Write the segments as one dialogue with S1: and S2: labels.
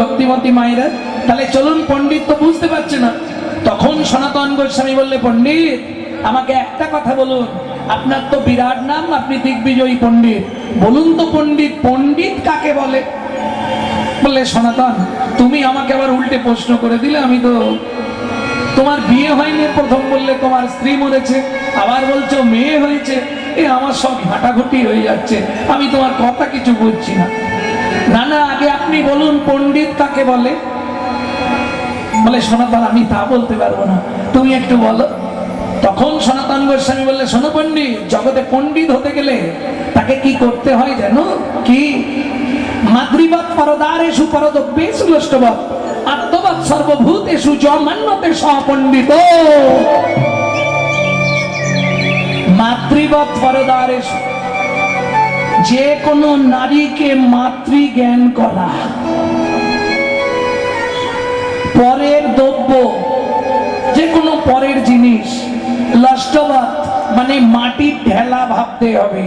S1: ভক্তিমতী মায়েরা, তাহলে চলুন। পণ্ডিত তো বুঝতে পারছে না। তখন সনাতন গোস্বামী বললে, পণ্ডিত আমাকে একটা কথা বলুন, আপনার তো বিরাট নাম, আপনি দিগ্বিজয়ী পণ্ডিত, বলুন তো পণ্ডিত, পণ্ডিত কাকে বলে? বললে, সনাতন তুমি আমাকে আবার উল্টে প্রশ্ন করে দিলে, আমি তো, তোমার বিয়ে হয়নি, প্রথম বললে তোমার স্ত্রী মরেছে, আবার বলছো মেয়ে হয়েছে, এ আমার সব ঘাটাঘুটি হয়ে যাচ্ছে, আমি তোমার কথা কিছু বুঝছি না। না না, আগে আপনি বলুন পণ্ডিত কাকে বলে? বলে, সনাতন আমি তা বলতে পারবো না, তুমি একটু বলো। তখন সনাতন গোস্বামী বললে, শোনো পণ্ডিত, জগতে পণ্ডিত হতে গেলে তাকে কি করতে হয় জানো কি? মাতৃবৎ পরদারেষু পরদব্যেষু লষ্টবৎ আত্মবৎ সর্বভূতেষু য মান্যতে স পণ্ডিত। মাতৃবৎ পরদারেষু, যে কোনো নারীকে মাতৃ জ্ঞান করা, পরের দ্রব্য, যে কোনো পরের জিনিস, লষ্টবৎ মানে মাটির ঢেলা ভাবতে হবে,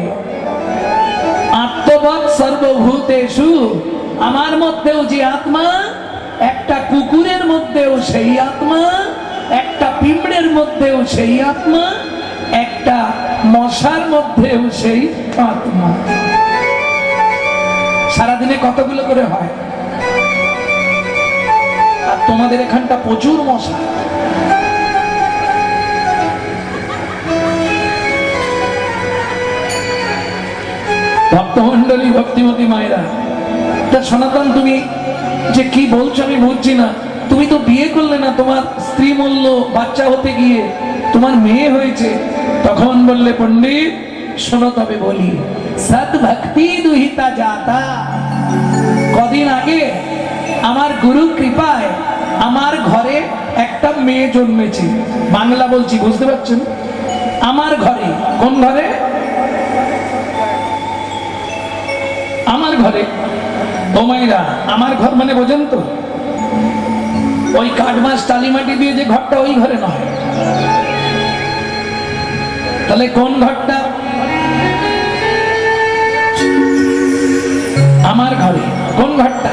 S1: আত্মবৎ সর্বভূতেষু, আমার মধ্যেও যে আত্মা, একটা কুকুরের মধ্যেও সেই আত্মা, একটা পিঁপড়ের মধ্যেও সেই আত্মা, একটা মশার মধ্যেও সেই আত্মা। সারাদিনে কতগুলো করে হয়? আর তোমাদের এখানটা প্রচুর মশা। ভক্তমন্ডলী, ভক্তিমতী মায়েরা, তা সনাতন তুমি যে কি বলছো আমি বুঝছি না। তুমি তো বিয়ে করলে না, তোমার স্ত্রী মূল্য বাচ্চা হতে গিয়ে তোমার মেয়ে হয়েছে। তখন বললে, পণ্ডিত শোনো তবে বলি, সৎ ভক্তি দুহিতা যাতা। কদিন আগে আমার গুরু কৃপায় আমার ঘরে একটা মেয়ে জন্মেছে। বাংলা বলছি, বুঝতে পারছেন? আমার ঘরে। কোন ঘরে? আমার ঘরে। ও মাইরা, আমার ঘর মানে বোঝেন তো, ওই কাঠবাঁশ টালিমাটি দিয়ে যে ঘরটা, ওই ঘরে নয়। তাহলে কোন ঘরটা? আমার ঘরে। কোন ঘরটা?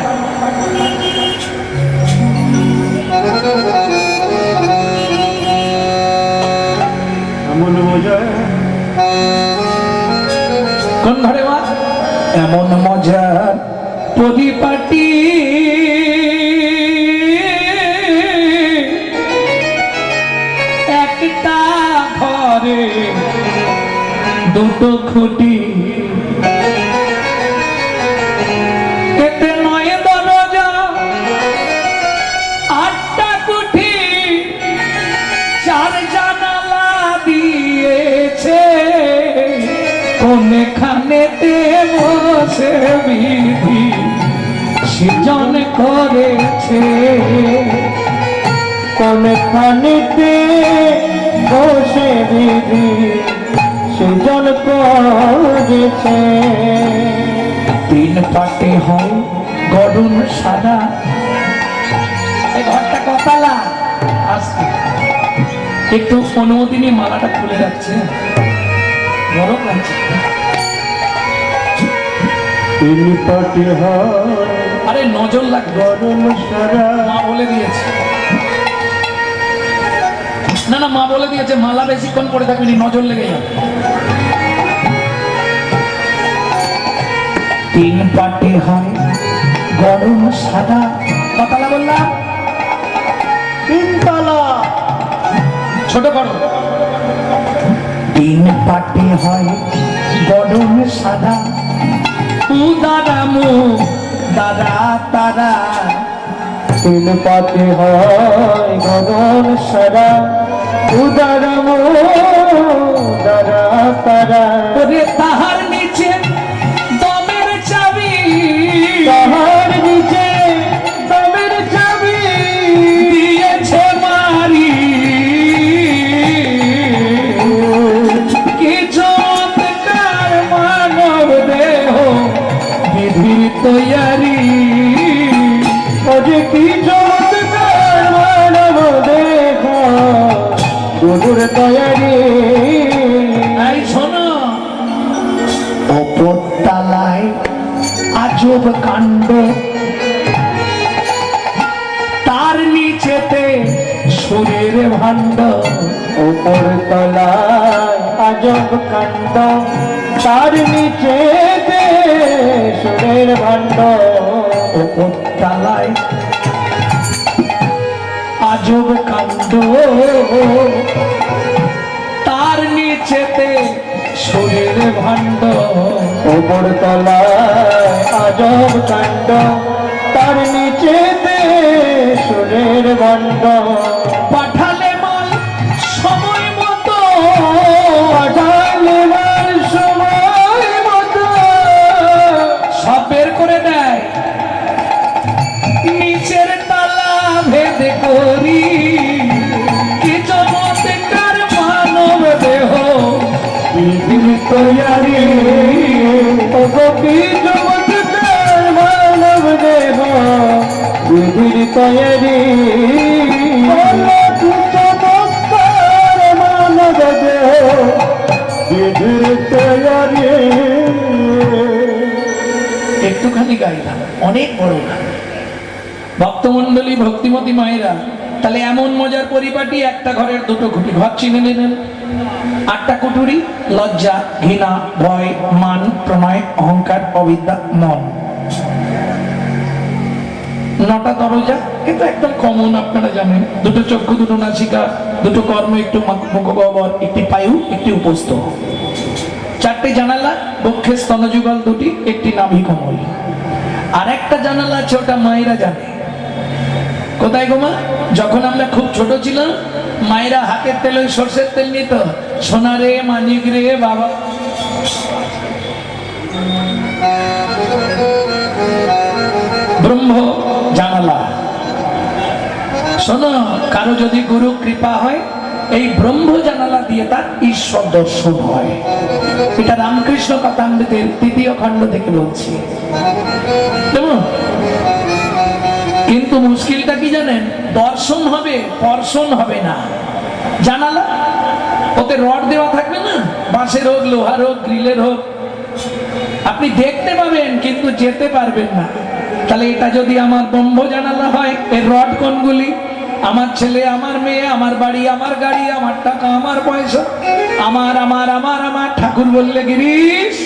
S1: কোন ঘরে মা? এমন মজার পরিপাটি একটা ঘরে দুটো খুঁটি, এতে নয় দরজা, আটটা কুঠি, চার জানালা দিয়েছে, কোনখানেতে বসে বিধি সৃজন করেছে, কোনখানেতে বসে বিধি সৃজন করেছে। তিন পাটে হয় গড়ন সাদা। এই ঘরটা কতলা? আজকে একটু অনুমতি নিয়ে মালাটা খুলে রাখছে, গরম লাগছে।
S2: তিন পাটে হয়,
S1: আরে নজর লাগবে,
S2: গরম সারা।
S1: মা বলে দিয়েছে। না না, মা বলে দিয়েছে মালা বেশিক্ষণ পরে থাকবি, নজর লেগে যাবে। তিন পাটে হয় গরম সাদা। কতলা বললাম?
S2: তিনতলা।
S1: ছোট করো। তিন পাটে হয় গরম সাদা, উদারা মুখ দাদা তারা।
S2: তিন পাটে হয় গরম সারা, উদারা দারা তারা।
S1: ওরে তাহার নিচে দমের চাবি,
S2: তাহার নিচে দমের চাবি
S1: দিয়েছে মারি। কি চমৎকার মানব দেহ বিধির তৈয়ারি।
S2: ওরে কি চমৎকার মানব দেহ গুরুর তৈয়ারি।
S1: এই শোনো, অপর তালায় আজব কাণ্ড, সুরের ভাণ্ড
S2: ওপর তলায় আজব কাণ্ড, তার নিচে সুরের ভাণ্ড।
S1: ওপর তলায় আজব কাণ্ড, তার নিচেতে সুরের ভাণ্ড।
S2: ওপর তলায় আজব কাণ্ড, তার নিচেতে সুরের ভাণ্ড।
S1: পাঠালে মাল সময় মতো,
S2: পাঠালে মাল সময় মতো,
S1: সব বের করে দেয়। নিচের তালা ভেদ করি, কি চমৎকার মানব দেহ
S2: পৃথিবী তৈয়ারি। ওগো কি চমৎকার মানব দেহ পৃথিবী তৈয়ারি। ওগো কি চমৎকার মানব দেহ পৃথিবী তৈয়ারি।
S1: একটুখানি গাইলাম, অনেক বড় গান। ভক্তমন্ডলী, ভক্তিমতী মায়েরা, তাহলে এমন মজার পরিপাটি, একটা ঘরের দুটো খুঁটি। ঘর চিনে নিলেন, 8টা কুটুরি: লজ্জা, ঘৃণা, ভয়, মান, প্রণয়, অহংকার, অবিদ্যা, মন। 9টা দরজা, এটা একদম কমন, আপনারা জানেন। 2টো চক্ষু, 2টো নাসিকা, 2টো কর্ণ, একটু মুখগহ্বর, একটি পায়ু, একটি উপস্থ। 4টে জানালা, বক্ষে স্তনযুগল 2টি, একটি নাভি কমল। আর একটা জানালা আছে, ওটা মায়েরা জানে। কোথায় গো মা? যখন আমরা খুব ছোট ছিলাম, মায়েরা হাতের তেল, ওই সর্ষের তেল নিত। সোনা রে, মানিক রে বাবা, ব্রহ্ম জানালা। শোনো, কারো যদি গুরু কৃপা হয়, এই ব্রহ্ম জানালা দিয়ে তার ঈশ্বর দর্শন হয়। এটা রামকৃষ্ণ কথামৃতের 3য় খণ্ড থেকে বলছি। কেমন? কিন্তু মুশকিলটা কি জানেন? দর্শন হবে, পর্শন হবে না। জানালা, ওতে রড দেওয়া থাকবে না, বাঁশের হোক, লোহার হোক, গ্রিলের হোক। আপনি দেখতে পাবেন কিন্তু যেতে পারবেন না। তাহলে এটা যদি আমার ব্রহ্ম জানালা হয়, এর রড কোনগুলি? আমার ছেলে, আমার মেয়ে, আমার বাড়ি, আমার গাড়ি, আমার টাকা, আমার পয়সা, আমার আমার আমার আমার। ঠাকুর বললে, গিরিশ,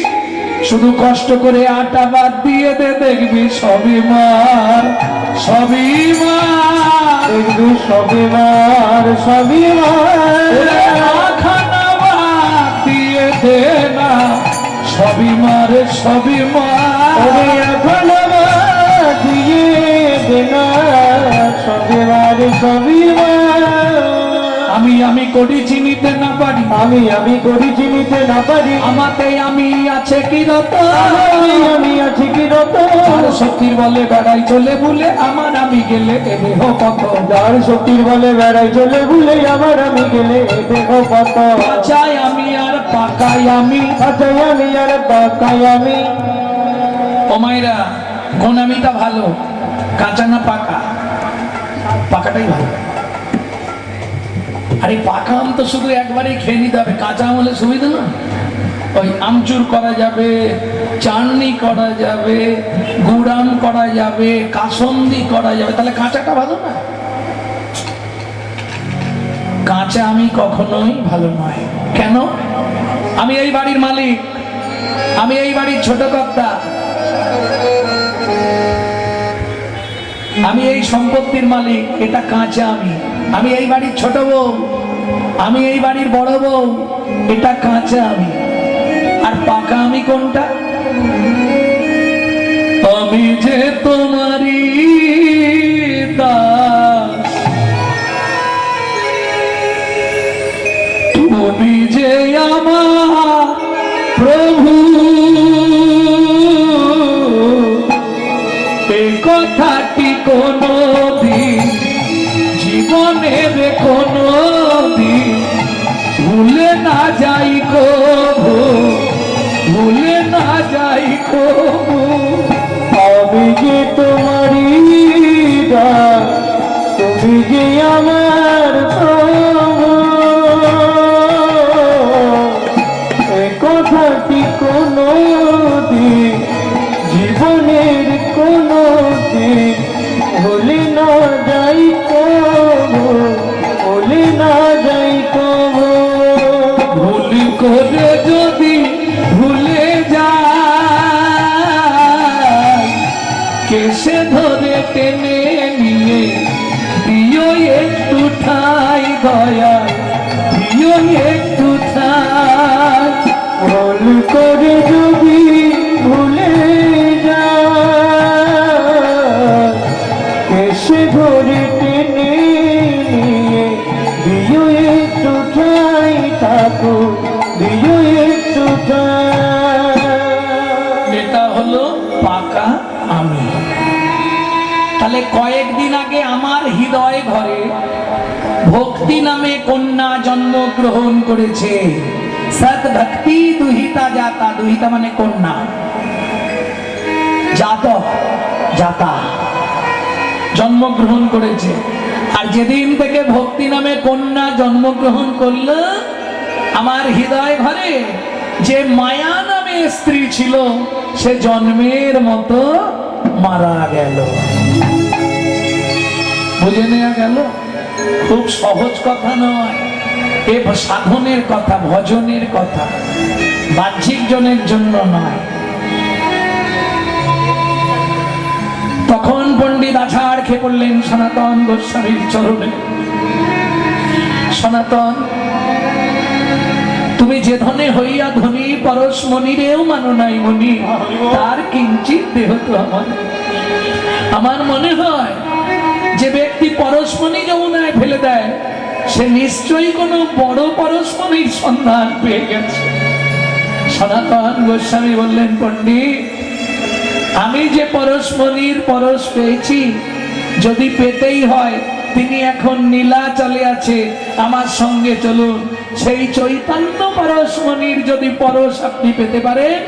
S1: শুধু কষ্ট করে আটা বাদ দিয়ে দে, দেখবি সবই মার, সবই মার,
S2: দেখবি সবই মার, সবই মার।
S1: খানা বাদ দিয়ে দে না, সবই মার, সবই মার।
S2: এখন দিয়ে দে না, সবই মার, সবই মার।
S1: আমি করি চিনিতে না পারি,
S2: আমি করি চিনিতে না পারি।
S1: আমাতে আমি আছে কি রত,
S2: আমি আছি কি রত।
S1: আর শক্তির বলে বেড়াই চলে ভুলে, আমার আমি গেলে এ দেহ কত।
S2: যার শক্তির বলে বেড়াই চলে ভুলে, আমার আমি গেলে এ দেহ কত।
S1: কাঁচাই আমি আর পাকাই আমি,
S2: কাঁচাই আমি আর পাকাই আমি।
S1: ও মায়েরা, কোন আমিটা ভালো, কাঁচা না পাকা? পাকাটাই ভালো। আরে পাকা আম তো শুধু একবারই খেয়ে নিতে হবে, কাঁচা আম হলে সুবিধা না। ওই আমচুর করা যাবে, চাটনি করা যাবে, গুড়াম করা যাবে, কাসন্দি করা যাবে, তাহলে কাঁচাটা ভালো না? কাঁচা আমি কখনোই ভালো নয়। কেন? আমি এই বাড়ির মালিক, আমি এই বাড়ির ছোট কর্তা, আমি এই সম্পত্তির মালিক। এটা কাঁচা আমি এই বাড়ির ছোট বউ, আমি এই বাড়ির বড় বউ, এটা কাঁচা আমি। আর পাকা আমি কোনটা? আমি যে তোমারই দাস, তুমি যে আমার প্রভু, এই কথাটি কোনো দিন জীবনের কোনো দিন ভুলে না যাই কবু, ভুলে না যাই কবু।
S2: আমি যে তোমারই দাস, তুমি যে আমার প্রভু, এ কথাটি কোনো দিন জীবনের কোনো দিন ভুলে না যাই কবু, ভুলে
S1: টেনে নিয়ে দিও একটু ঠাই দয়াল, দিও একটু ঠাই।
S2: ভুল করে যদি ভুলে যায়, এসে ধরে টেনে নিয়ে দিও একটু ঠাই ঠাকুর, দিও একটু ঠাই।
S1: এটা হলো পাকা আমি। তাহলে কয়েকদিন আগে আমার হৃদয় ঘরে ভক্তি নামে কন্যা জন্মগ্রহণ করেছে। সৎ ভক্তি দুহিতা জাতা, দুহিতা মানে কন্যা, জাতক জাতা জন্মগ্রহণ করেছে। আর যেদিন থেকে ভক্তি নামে কন্যা জন্মগ্রহণ করলো, আমার হৃদয় ঘরে যে মায়া নামে স্ত্রী ছিল সে জন্মের মতো মারা গেল। বুঝে নেওয়া গেল? খুব সহজ কথা নয়, এ সাধনের কথা, ভজনের কথা, বাহ্যিক জনের জন্য নয়। তখন পণ্ডিত আছাড় খেয়ে পড়লেন সনাতন গোস্বামীর চরণে। সনাতন, তুমি যে ধনে হইয়া ধনী পরশ মনিরেও মানো নাই মনি, তার কিঞ্চিত দেহ তো আমার মনে হয় যে ব্যক্তি পরশমণি যমুনায় ফেলে দেয় সে নিশ্চয়ই কোনো বড় পরশমণির সন্ধান পেয়ে গেছে। সনাতন গোস্বামী বললেন, পণ্ডিত, আমি যে পরশমণির পরশ পেয়েছি, যদি পেতেই হয় তিনি এখন নীলাচলে আছে, আমার সঙ্গে চলুন। সেই চৈতন্য পরশমণির যদি পরশ আপনি পেতে পারেন,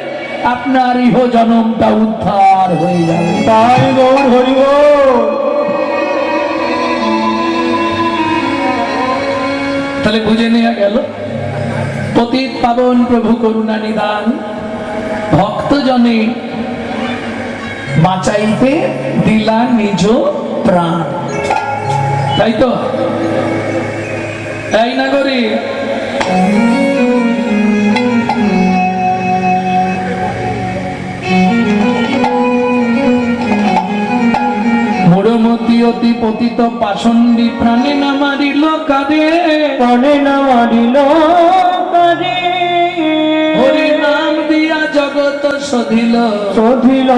S1: আপনার ইহ জনমটা উদ্ধার হয়ে যাবে।
S2: তাই গৌর হরি বল।
S1: তাহলে বুঝে নেওয়া গেল, পতিত পাবন প্রভু করুণা নিদান, ভক্ত জনে বাঁচাইতে দিলা নিজ প্রাণ। তাই তো? তাই না করি? মোড়মতি অতি পতিত পাষণ্ডী প্রাণে না মারিল কাঁদে,
S2: প্রাণে না মারিল কাঁদে।
S1: হরি নাম দিয়া জগৎ শোধিল,
S2: শোধিল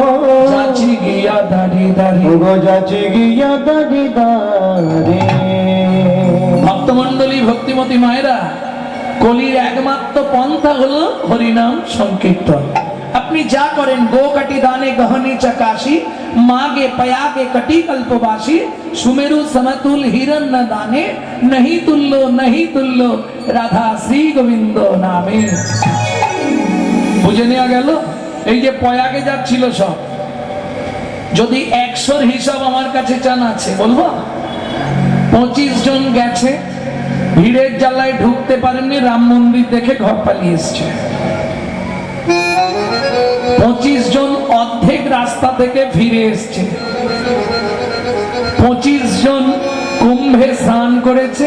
S1: যাচি গিয়া দাঁড়ি দাঁড়ি।
S2: যাচি গিয়া দাঁড়ি দাঁড়ে।
S1: ভক্তমন্ডলী, ভক্তিমতী মায়েরা, কলির একমাত্র পন্থা হলো হরিনাম সংকীর্তন। আপনি যা করেন, গো কাটি দানে গহনে চাকাশি, মাগে পয়াগে কটি কল্পবাসী, সুমেরু সমতুল হিরণ ন দানে, नहीं तुल्लो नहीं तुल्लो রাধা শ্রী গোবিন্দ নামে। বুঝে নেওয়া গেল? এই যে পয়াগে যাচ্ছিল সব, যদি 100-র হিসাব আমার কাছে চান আছে বলবো। 25 জন গেছে, ভিড়ের জ্বালায় ঢুকতে পারেননি, রাম মন্দির দেখে ঘর পালিয়ে এসছে। 25 জন অর্ধেক রাস্তা থেকে ফিরে এসছে। 25 জন কুম্ভে স্নান করেছে,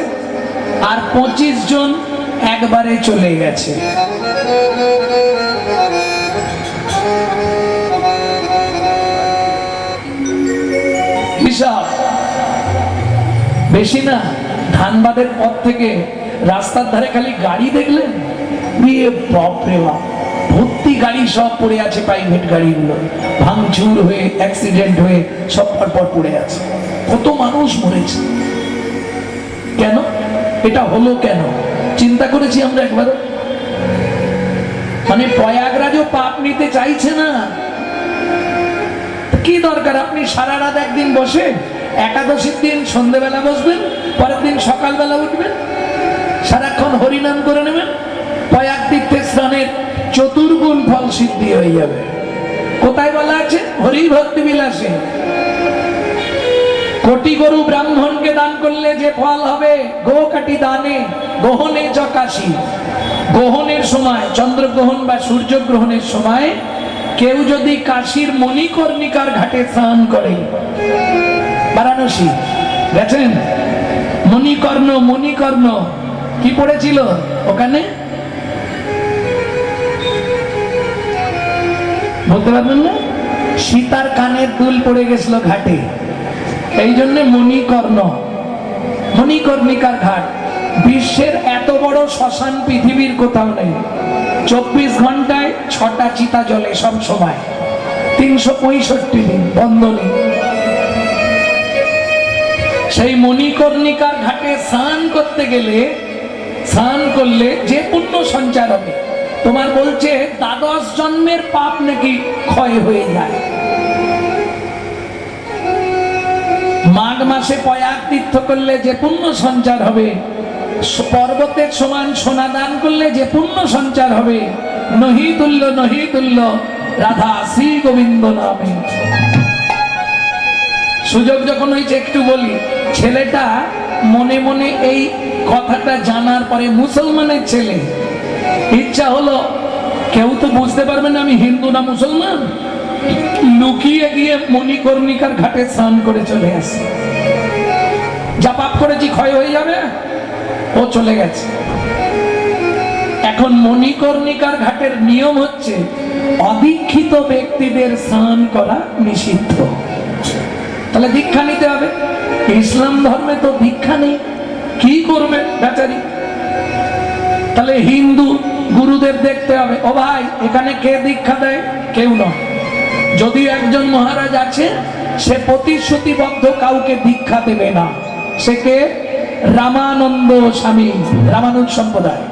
S1: আর 25 জন একবারে চলে গেছে। হিসাব বেশি না। ধানবাদের পর থেকে রাস্তার ধারে খালি গাড়ি দেখলেন, বাপরে বাপ, ভর্তি গাড়ি সব পড়ে আছে, প্রাইভেট গাড়িগুলো ভাঙচুর হয়ে, অ্যাক্সিডেন্ট হয়ে সব পরপর পড়ে আছে। কত মানুষ মরেছে। কেন এটা হলো? কেন চিন্তা করেছি আমরা একবার? মানে প্রয়াগরাজও পাপ নিতে চাইছে না। কি দরকার? আপনি সারা রাত একদিন বসে, একাদশীর দিন সন্ধ্যেবেলা বসবেন, পরের দিন সকালবেলা উঠবেন, সারাক্ষণ হরিনাম করে নেবেন, প্রয়াগ তীর্থে স্নানের চতুর্গুণ ফল সিদ্ধি হয়ে যাবে। কোথায় বলা আছে? হরি ভক্তি বিলাসে। কোটি গরু ব্রাহ্মণকে দান করলে যে ফল হবে, গো কাটি দানে গহনে চকাশি। গ্রহণের সময়, চন্দ্রগ্রহণ বা সূর্যগ্রহণের সময় কেউ যদি কাশীর মণিকর্ণিকার ঘাটে স্নান করে, বারাণসী গেছেন, মণিকর্ণ কি পড়েছিল ওখানে বলতে পারবেন না? সীতার কানের দুল পড়ে গেছিল ঘাটে। এই জন্য মণিকর্ণিকার ঘাট বিশ্বের এত বড় শ্মশান পৃথিবীর কোথাও নেই। 24 ঘন্টায় 6টা চিতা জ্বলে সব সময়, 365 দিন বন্ধ নেই। সেই মণিকর্ণিকার ঘাটে স্নান করতে গেলে, স্নান করলে যে পুণ্য সঞ্চার হবে, তোমার বলছে 12 জন্মের পাপ নাকি ক্ষয় হয়ে যায়। মাঘ মাসে পয়াগ তীর্থ করলে যে পুণ্য সঞ্চার হবে, পর্বতের সমান সোনা দান করলে যে পুণ্য সঞ্চার হবে, নহি তুল্য রাধা শ্রী গোবিন্দ নামে। সুযোগ যখন হয়েছে একটু বলি, ছেলেটা মনে মনে এই কথাটা জানার পরে, মুসলমানের ছেলে, ইচ্ছা হলো কেউ তো বুঝতে পারবে না আমি হিন্দু না মুসলমান, লুকিয়ে গিয়ে মণিকর্ণিকার ঘাটে স্নান করে চলে আসে। যা পাপ করেছি ক্ষয় হয়ে যাবে, ও চলে গেছে। এখন মণিকর্ণিকার ঘাটের নিয়ম হচ্ছে অদীক্ষিত ব্যক্তিদের স্নান করা নিষিদ্ধ। তাহলে দীক্ষা নিতে হবে। ইসলাম ধর্মে তো দীক্ষা নেই, কি করবে বেচারি? তাহলে হিন্দু গুরুদেব দেখতে হবে, ও ভাই এখানে কে দীক্ষা দেয়? কেউ নয়। যদি একজন মহারাজ আছে, সে প্রতিশ্রুতিবদ্ধ কাউকে দীক্ষা দেবে না। সে কে? রামানন্দ স্বামী, রামানুজ সম্প্রদায়।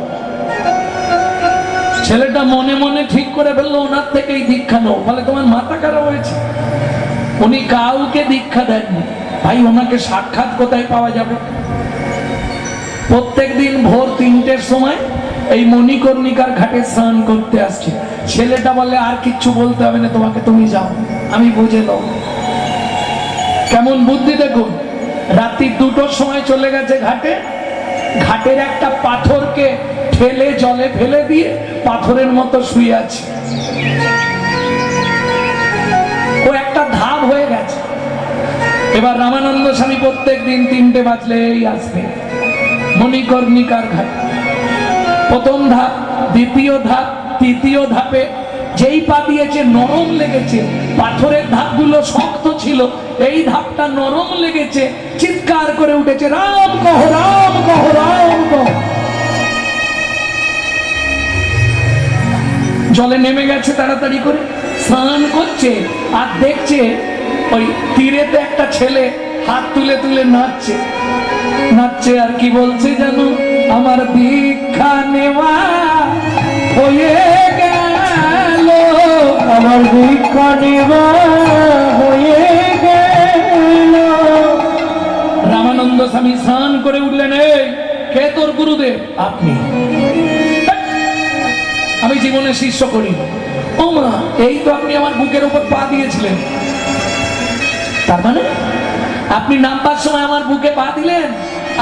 S1: ছেলেটা মনে মনে ঠিক করে ফেললো ওনার থেকেই দীক্ষা নেও। বলে তোমার মাথা খারাপ হয়েছে? উনি কাউকে দীক্ষা দেননি। ভাই ওনাকে সাক্ষাৎ কোথায় পাওয়া যাবে? প্রত্যেক দিন ভোর 3টের সময় এই মণিকর্ণিকার ঘাটে স্নান করতে আসছে। ছেলেটা বলে আর কিচ্ছু বলতে হবে না তোমাকে, তুমি যাও, আমি বুঝে নেব। কেমন বুদ্ধি দেখুন। রাত্রি 2টোর সময় চলে গেছে ঘাটে, ঘাটের একটা পাথরকে ঠেলে জলে ফেলে দিয়ে পাথরের মতো শুয়ে আছে। ও একটা ধাপ হয়ে গেছে। এবার রামানন্দ স্বামী প্রত্যেক দিন 3টে বাজলেই আসবে মণিকর্ণিকার ঘাট। প্রথম ধাপ, দ্বিতীয় ধাপ, তৃতীয় ধাপে যেই পা দিয়েছে নরম লেগেছে, পাথরের ধাপগুলো শক্ত ছিল, এই ধাপটা নরম লেগেছে, চিৎকার করে উঠেছে রাম কহ, রাম কহ, রাম কহ। জলে নেমে গেছে তাড়াতাড়ি করে, স্নান করছে আর দেখছে ওই তীরেতে একটা ছেলে হাত তুলে তুলে নাচছে নাচছে আর কি বলছে জানো? আমার দীক্ষা নেওয়া হয়ে গেল,
S2: আমার দীক্ষা নেওয়া হয়ে গেল।
S1: রামানন্দ স্বামী স্নান করে উঠলেন। এই কে তোর গুরুদেব? আপনি। আমি জীবনে শিষ্য করি। ও মা, এই তো আপনি আমার বুকের উপর পা দিয়েছিলেন। তার মানে আপনি নামবার সময় আমার বুকে পা দিলেন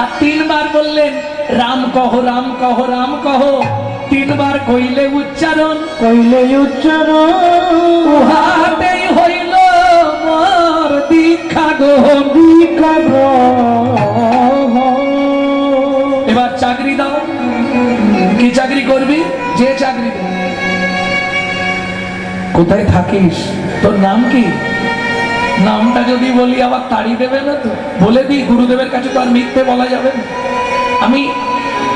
S1: আর 3 বার বললেন রাম কহ, রাম কহ, রাম কহ। 3 বার কইলে উচ্চারণ, উহাতেই হইল মোর দীক্ষা গ্রহণ, দীক্ষা গ্রহণ। এবার চাকরি দাও। কি চাকরি করবি? যে চাকরি দেবে। কোথায় থাকিস? তোর নাম কি? নামটা যদি বলি আবার তাড়ি দেবে না তো? বলে দিই, গুরুদেবের কাছে তো আর মিথ্যে বলা যাবে না। আমি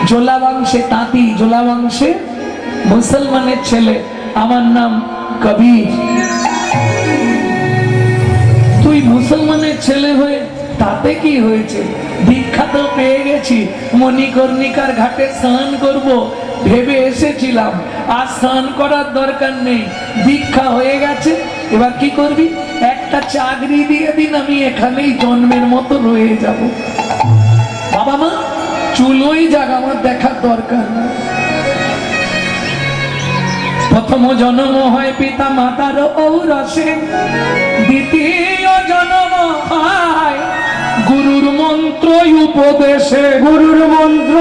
S1: জোলা বংশে, তাঁতি জোলা বংশে মুসলমানের ছেলে, আমার নাম কবির। তুই মুসলমানের ছেলে হয়ে তাতে কি হয়েছে? দীক্ষা তো পেয়ে গেছি, মণিকর্ণিকার ঘাটে স্নান করব ভেবে এসেছিলাম, আর স্নান করার দরকার নেই, দীক্ষা হয়ে গেছে। এবার কি করবি? একটা চাকরি দিয়ে দিন, আমি এখানেই জন্মের মতো রয়ে যাব। বাবা মা চুলোই যাক, আমার দেখার দরকার নেই। প্রথম জন্ম হয় পিতা মাতার ঔরসে, দ্বিতীয় জন্ম হয় গুরুর মন্ত্র উপদেশে, গুরুর মন্ত্র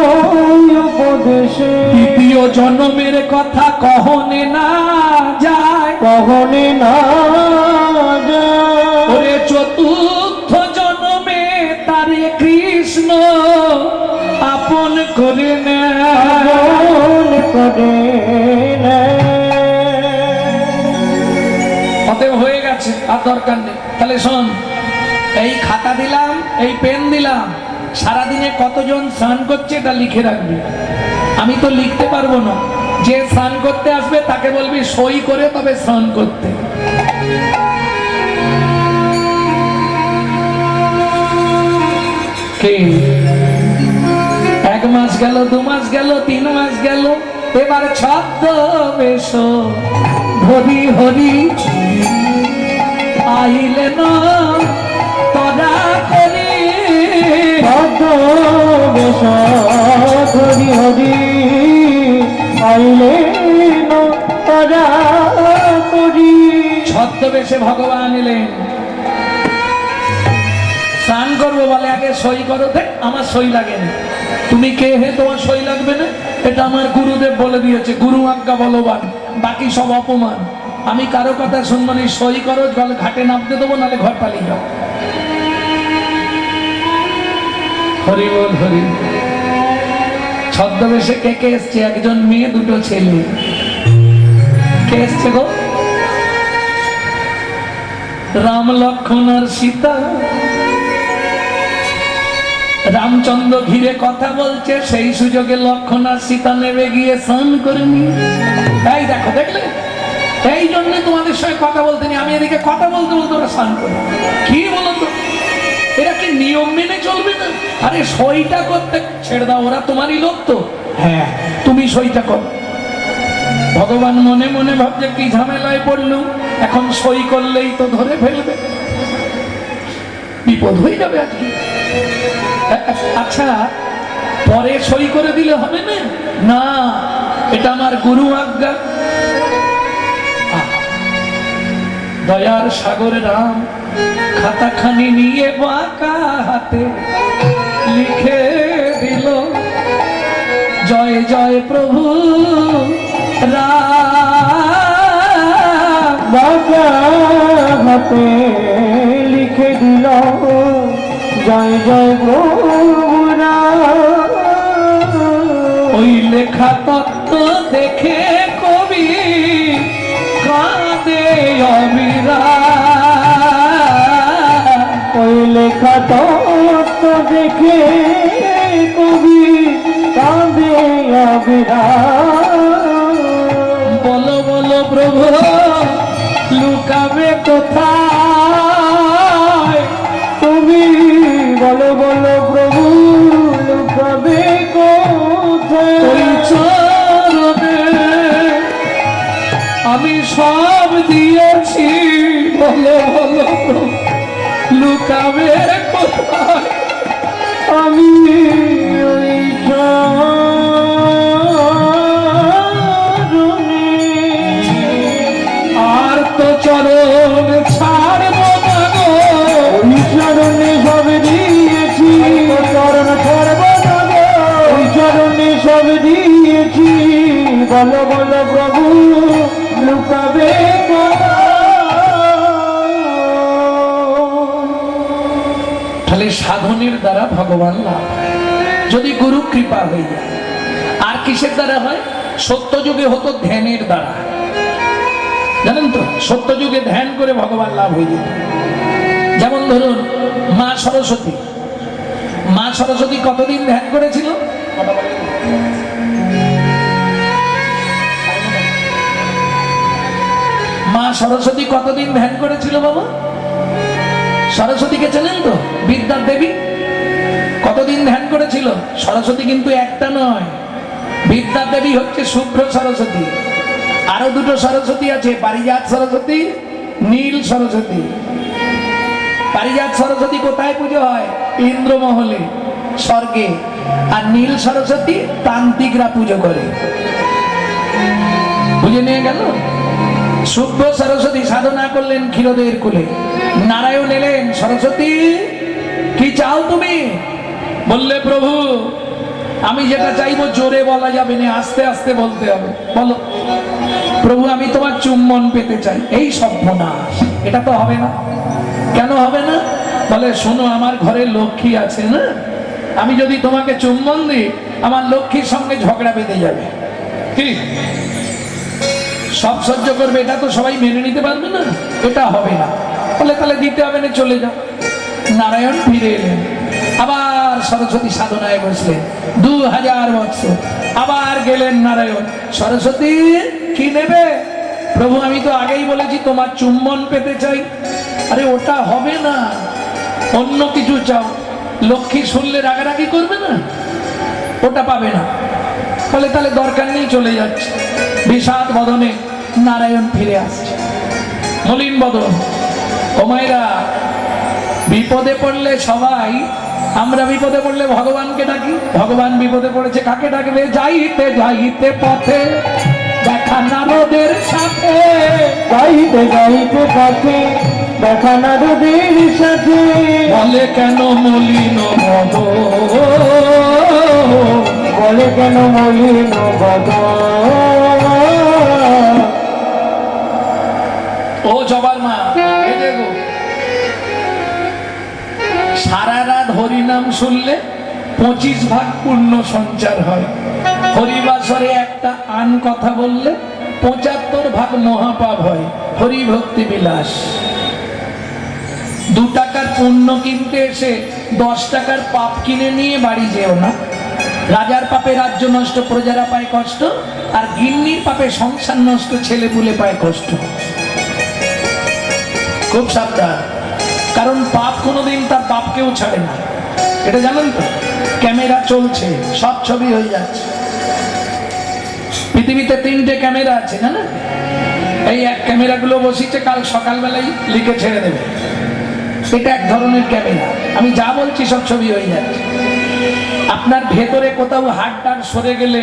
S1: উপদেশে। তৃতীয় জন্মের কথা কহনে না যায়, কহনে না যায়। ওরে চতুর্থ জন্মে তারে কৃষ্ণ আপন করে নেয়, আপন করে নেয়। অতএব হয়ে গেছে, আর দরকার নেই। তাহলে শোন, এই খাতা দিলাম, এই পেন দিলাম, সারাদিনে কতজন স্নান করছে এটা লিখে রাখবি। আমি তো লিখতে পারবো না, যে স্নান করতে আসবে তাকে বলবি সই করে তবে স্নান করতে। কে? 1 মাস গেল, 2 মাস গেল, 3 মাস গেল, এবার ছদ্মবেশ হরি হরি আইলে না তদা করি।
S2: ছদ্মবেশ হরি হরি আইলে না তদা করি।
S1: ছদ্মবেশে ভগবান এলেন, স্নান করবো বলে আগে সই করো। দেখ আমার সই লাগেনি। তুমি কে হে তোমার সই লাগবে না? এটা আমার গুরুদেব বলে দিয়েছে, গুরু আজ্ঞা বলবান, বাকি সব অপমান। আমি কারো কথা শুনবো না, সই করো, জল ঘাটে নামতে দেবো, নাহলে ঘর পালিয়ে যাও। হরি বল হরি। ছদ্মবেশে কে কে এসছে? একজন মেয়ে, 2টো ছেলে। কে এসছে গো? রাম লক্ষ্মণ আর সীতা। রামচন্দ্র ঘিরে কথা বলছে, সেই সুযোগে লক্ষ্মণ আর সীতা নেমে গিয়ে স্নান করে নিয়েছে। তাই দেখো, দেখলে? এই জন্য তোমাদের সঙ্গে কথা বলতে নি, আমি এদিকে কথা বলতে বলতে ওরা স্নান করে। কি বলতো, এরা কি নিয়ম মেনে চলবে না? আরে সইটা করতে ছেড়ে দাও, ওরা তোমারই লোক তো। হ্যাঁ, তুমি সইটা করো। ভগবান মনে মনে ভাবছে কি ঝামেলায় পড়লো, এখন সই করলেই তো ধরে ফেলবে, বিপদ হয়ে যাবে আজকে। আচ্ছা, পরে সই করে দিলে হবে না? না, এটা আমার গুরু আজ্ঞা। দয়ার সাগরে রাম খাতাখানি নিয়ে বাঁকা হাতে লিখে দিল, জয় জয় প্রভু রাম।
S2: বাঁকা হাতে লিখে দিল, জয় জয় প্রভু রাম।
S1: ওই লেখা তত্ত্ব দেখে কবি কাঁদে অবিরাম।
S2: ওই লেখা তত্ত্ব দেখে কবি কাঁদে অবিরাম।
S1: বলো বলো প্রভু লুকাবে কোথায়?
S2: তুমি বলো বলো প্রভু লুকাবে কোথায়?
S1: ওই চরণে আমি সব দিয়েছি, বলো বলো প্রভু লুকাবে কোথায়?
S2: আমি ওই চরণে
S1: আর তো চরণ ছাড়বো না গো।
S2: ওই চরণে সব দিয়েছি, চরণ ছাড়ব না গো। ওই চরণে সব দিয়েছি, বলো বলো প্রভু লুকাবে
S1: তাহলে সাধনের দ্বারা ভগবান লাভ, যদি গুরু কৃপা হয়ে যায়। আর কিসের দ্বারা হয়? সত্যযুগে হতো ধ্যানের দ্বারা, জানেন তো? সত্যযুগে ধ্যান করে ভগবান লাভ হয়ে যেত। যেমন ধরুন মা সরস্বতী। মা সরস্বতী কতদিন ধ্যান করেছিল? মা সরস্বতী কতদিন ধ্যান করেছিল বাবা? সরস্বতীকে চেনেন তো? বিদ্যার দেবী। কতদিন ধ্যান করেছিল? সরস্বতী কিন্তু একটা নয়, বিদ্যার দেবী হচ্ছে শুভ্র সরস্বতী। আরো 2টো সরস্বতী আছে, পারিজাত সরস্বতী, নীল সরস্বতী। পারিজাত সরস্বতী কোথায় পুজো হয়? ইন্দ্রমহলে, স্বর্গে। আর নীল সরস্বতী তান্ত্রিকরা পুজো করে। বুঝে নিয়ে গেল? শুভ্র সরস্বতী সাধনা করলেন ক্ষীরদের কুলে। নারায়ণ এলেন, সরস্বতী কি চাও তুমি? বললে প্রভু আমি যেটা চাইবো জোরে বলা যাবে না, আস্তে আস্তে বলতে হবে। বলো। প্রভু আমি তোমার চুম্বন পেতে চাই। এই সর্বনাশ, এটা তো হবে না। কেন হবে না? বলে শোনো, আমার ঘরে লক্ষ্মী আছে না, আমি যদি তোমাকে চুম্বন দিই আমার লক্ষ্মীর সঙ্গে ঝগড়া বেঁধে যাবে। কি সব সহ্য করবে? এটা তো সবাই মেনে নিতে পারবে না, এটা হবে না। বলে তাহলে দিতে হবে না, চলে যাও। নারায়ণ ফিরে এলেন, আবার সরস্বতী সাধনায় বসলেন 2000 বছর, আবার গেলেন নারায়ণ। সরস্বতী কি নেবে? প্রভু আমি তো আগেই বলেছি তোমার চুম্বন পেতে চাই। আরে ওটা হবে না, অন্য কিছু চাও। লক্ষ্মী শুনলে রাগারাগি করবে না, ওটা পাবে না। বলে তাহলে দরকার নেই, চলে যাচ্ছে। বিষাদ বদনে নারায়ণ ফিরে আসছে, মলিন বদন। ও মায়েরা, বিপদে পড়লে সবাই, আমরা বিপদে পড়লে ভগবানকে ডাকি, ভগবান বিপদে পড়েছে কাকে ডাকবে? যাইতে যাইতে পথে দেখা নারদের সাথে,
S2: গাইতে গাইতে পথে দেখা নারদের সাথে,
S1: বলে কেন মলিন বদন,
S2: বলে কেন মলিন বদন।
S1: ও জবার মা, এই দেখো, সারা রাত হরিনাম শুনলে 25 ভাগ পুণ্য সঞ্চার হয়। হরিবাসরে একটা আন কথা বললে 75 ভাগ মহাপাপ হয়। হরি ভক্তি বিলাস। 2 টাকার পুণ্য কিনতে এসে 10 টাকার পাপ কিনে নিয়ে বাড়ি যেও না। রাজার পাপে রাজ্য নষ্ট, প্রজারা পায় কষ্ট, আর গিন্নির পাপে সংসার নষ্ট, ছেলে পুলে পায় কষ্ট। খুব সাবধান, কারণ পাপ কোনোদিন তার বাপকেও ছাড়ে না। এটা জানেন তো? ক্যামেরা চলছে, সব ছবি হয়ে যাচ্ছে। পৃথিবীতে 3টে ক্যামেরা আছে, জানেন? এই এক ক্যামেরাগুলো বসিয়েছে, কাল সকালবেলায় লিখে ছেড়ে দেবে। এটা এক ধরনের ক্যামেরা। আমি যা বলছি সব ছবি হয়ে যাচ্ছে। আপনার ভেতরে কোথাও হাড়টার সরে গেলে,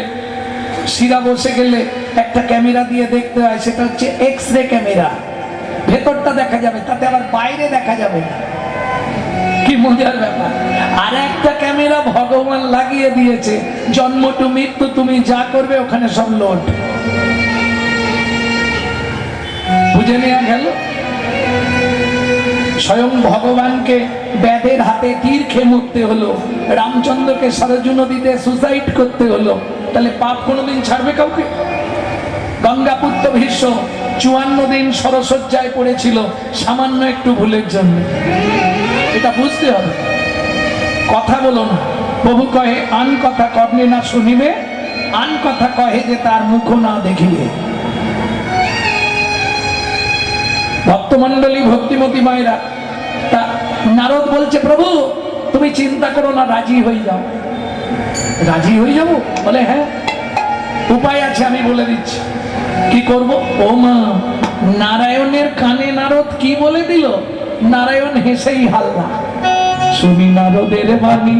S1: শিরা বসে গেলে একটা ক্যামেরা দিয়ে দেখতে হয়, সেটা হচ্ছে এক্স-রে ক্যামেরা। ভেতরটা দেখা যাবে, তাতে আবার বাইরে দেখা যাবে না। কি মজার ব্যাপার। আর একটা ক্যামেরা ভগবান লাগিয়ে দিয়েছে, জন্ম টু মৃত্যু, তুমি যা করবে ওখানে সব লোড। বুঝে নেওয়া গেল? স্বয়ং ভগবানকে ব্যাধের হাতে তীর খেয়ে মরতে হলো, রামচন্দ্রকে সরজু নদীতে সুসাইড করতে হলো। তাহলে পাপ কোনোদিন ছাড়বে কাউকে? গঙ্গাপুত্র ভীষ্ম 54 দিন সরসজ্জায় পড়েছিল সামান্য একটু ভুলের জন্য। এটা বুঝতে হবে। কথা বলো না। প্রভু কহে আন কথা কর্ণে না শুনিবে, আন কথা কহে যে তার মুখ না দেখিবে। ভক্তমন্ডলী, ভক্তিমতী মায়েরা, তা নারদ বলছে প্রভু তুমি চিন্তা করো না, রাজি হয়ে যাও। রাজি হয়ে যাবো? বলে হ্যাঁ, উপায় আছে, আমি বলে দিচ্ছি। কি করব? ও মা, নারায়ণের কানে নারদ কি বলে দিল? নারায়ণ হেসেই হাল্লা। শুনি নারদের বাণী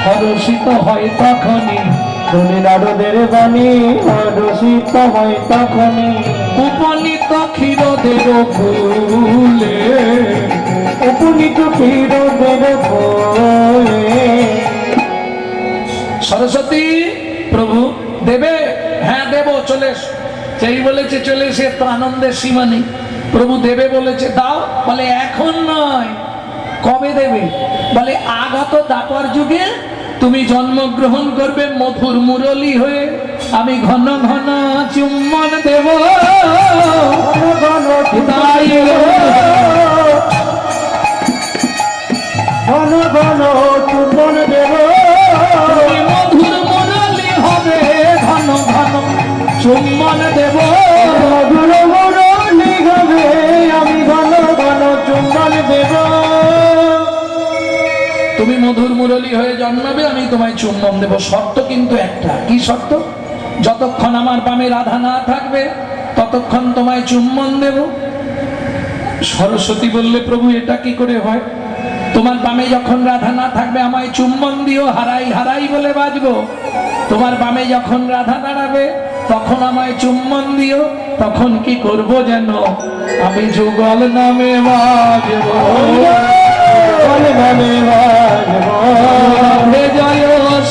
S1: হরষিত হয় তখনই,
S2: শুনি নারদের বাণী হরষিত হয় তখনই,
S1: উপনীত ক্ষীরদের ফুলে,
S2: উপনীত ক্ষীরদের ফুলে।
S1: সরস্বতী প্রভু দেবে? হ্যাঁ দেব, চলে এসো। যেই বলেছে চলে এসে, তো আনন্দের সীমা নেই। প্রভু দেবে বলেছে দাও। বলে এখন নয়, কবে দেবে? বলে আগত দাপর যুগে তুমি জন্মগ্রহণ করবে মধুর মুরলী হয়ে, আমি ঘন ঘন চুম্বন দেব,
S2: ঘন
S1: তাই
S2: ঘন ঘন চুম্বন দেব,
S1: তুমি মধুর মুরলী হবে, ঘন ঘন চুম্বন দেব।
S2: মধুর মুরলী হবে, আমি ঘন ঘন চুম্বন দেব।
S1: তুমি মধুর মুরলী হয়ে জন্মাবে, আমি তোমায় চুম্বন দেব। শর্ত কিন্তু একটা। কি শর্ত? যতক্ষণ আমার বামে রাধা না থাকবে ততক্ষণ তোমায় চুম্বন দেব। সরস্বতী বললে প্রভু এটা কি করে হয়? তোমার বামে যখন রাধা না থাকবে আমায় চুম্বন দিও, হারাই হারাই বলে বাজবো। তোমার বামে যখন রাধা দাঁড়াবে তখন আমায় চুম্বন দিও। তখন কি করব যেন? আমি যুগল নামে বাজবো,
S2: বলে বলে বাজব,
S1: রাধে জয়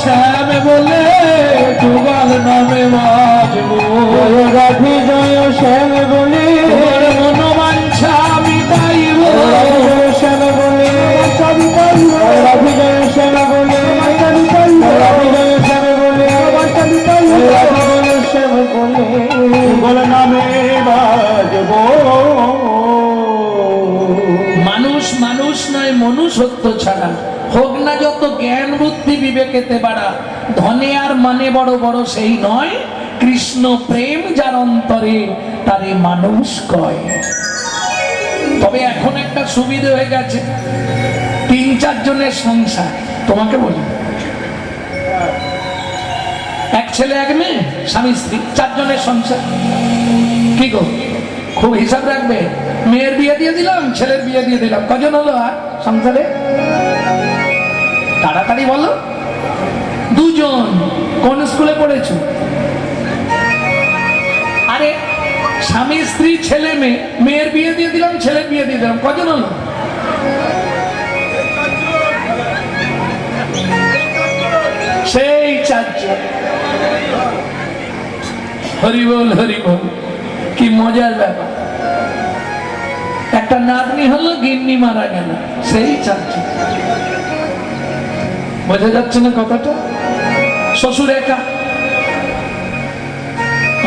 S1: শ্যাম বলে যুগল নামে বাজবো।
S2: জয় রাধে জয় শ্যাম বলে,
S1: তোমার মনোবাঞ্ছা মিটাইব,
S2: জয় শ্যাম বলে, রাধে জয় শ্যাম বলে, রাধে জয় শ্যাম বলে, রাধে জয় শ্যাম বলে, বল নামে বাজব।
S1: মানুষ মানুষ নয়, মনুষ্যত্ব না, হোক না যত জ্ঞান বুদ্ধি বিবেকেতে বাড়া, ধনে আর মানে বড় বড় সেই নয়, কৃষ্ণ প্রেম যার অন্তরে তারে মানুষ কয়। তবে এখন একটা সুবিধা হয়ে গেছে, 3-4 জনের সংসার। তোমাকে বলি, এক ছেলে এক মেয়ে, স্বামী স্ত্রী, 4 জনের সংসার। কি গো, খুব হিসাব রাখবে। মেয়ের বিয়ে দিয়ে দিলাম, ছেলের বিয়ে দিয়ে দিলাম, কজন হলো আর সংসারে? তাড়াতাড়ি বলো। 2 জন। কোন স্কুলে পড়েছো? আরে স্বামী স্ত্রী ছেলে মেয়ে, মেয়ের বিয়ে দিয়ে দিলাম, ছেলের বিয়ে দিয়ে দিলাম, কজন হলো? সেই 4 জন। হরি বল হরি বল, কি মজার ব্যাপার। একটা নাতনি হলো, গিন্নি মারা গেল, সেই 4 জন। বোঝা যাচ্ছে না কথাটা? শ্বশুর একা।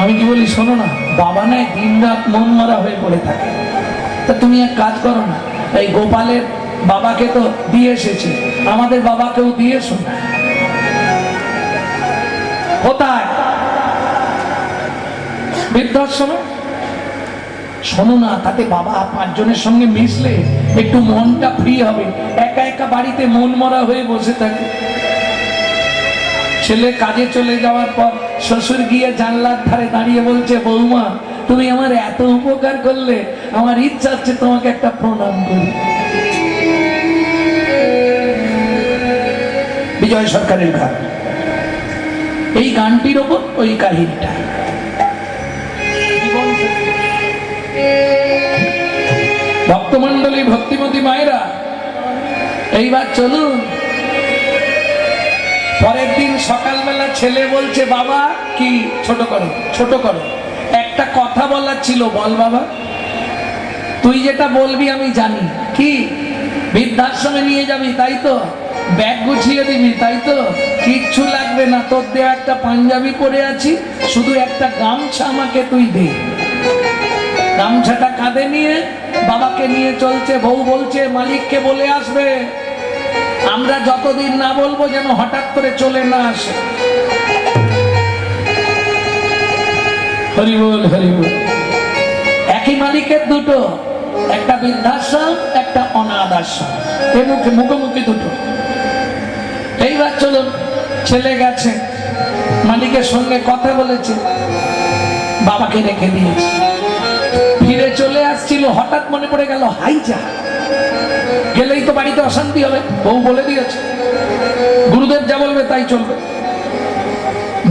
S1: আমি কি বলি শোনো না, বাবা নাই দিন রাত মন মারা হয়ে পড়ে থাকে। তা তুমি এক কাজ করো না, এই গোপালের বাবাকে তো দিয়ে এসেছে, আমাদের বাবাকেও দিয়ে এসো না। কোথায়? বৃদ্ধাশ্রমে। শোনো না, তাতে বাবা 5 জনের সঙ্গে মিশলে একটু মনটা ফ্রি হবে। একা একা বাড়িতে মন মরা হয়ে বসে থাকে। ছেলে কাজে চলে যাওয়ার পর শ্বশুর গিয়ে জানলার ধারে দাঁড়িয়ে বলছে, বৌমা তুমি আমার এত উপকার করলে, আমার ইচ্ছা হচ্ছে তোমাকে একটা প্রণাম করি। বিজয় সরকারের গান। এই গানটির ওপর ওই কাহিনীটা। ভক্তমন্ডলী, ভক্তিমতী মায়েরা, এইবার চলুন। পরের দিন সকালবেলা ছেলে বলছে, বাবা কি? ছোট করো, ছোট করো, একটা কথা বলার ছিল, বল বাবা। তুই যেটা বলবি আমি জানি। কি? বৃদ্ধাশ্রমে নিয়ে যাবি তাই তো? ব্যাগ গুছিয়ে দিবি তাই তো? কিচ্ছু লাগবে না, তোর দেওয়া একটা পাঞ্জাবি পরে আছি, শুধু একটা গামছা আমাকে তুই দে। গামছাটা কাঁধে নিয়ে বাবাকে নিয়ে চলছে। বউ বলছে, মালিককে বলে আসবে, আমরা যতদিন না বলবো যেন হঠাৎ করে চলে না আসে। হরি বল হরি বল। একই মালিকের 2, একটা বৃদ্ধাশ্রম, একটা অনাথ আশ্রম, এ মুখোমুখি 2। এইবার চলুন, ছেলে গেছে, মালিকের সঙ্গে কথা বলেছে, বাবাকে রেখে দিয়েছে। ফিরে চলে আসছিল, হঠাৎ মনে পড়ে গেল, হাই যা, গেলেই তো বাড়িতে অশান্তি হবে। বউ বলে দিয়েছে, গুরুদেব যা বলবে তাই চলবে।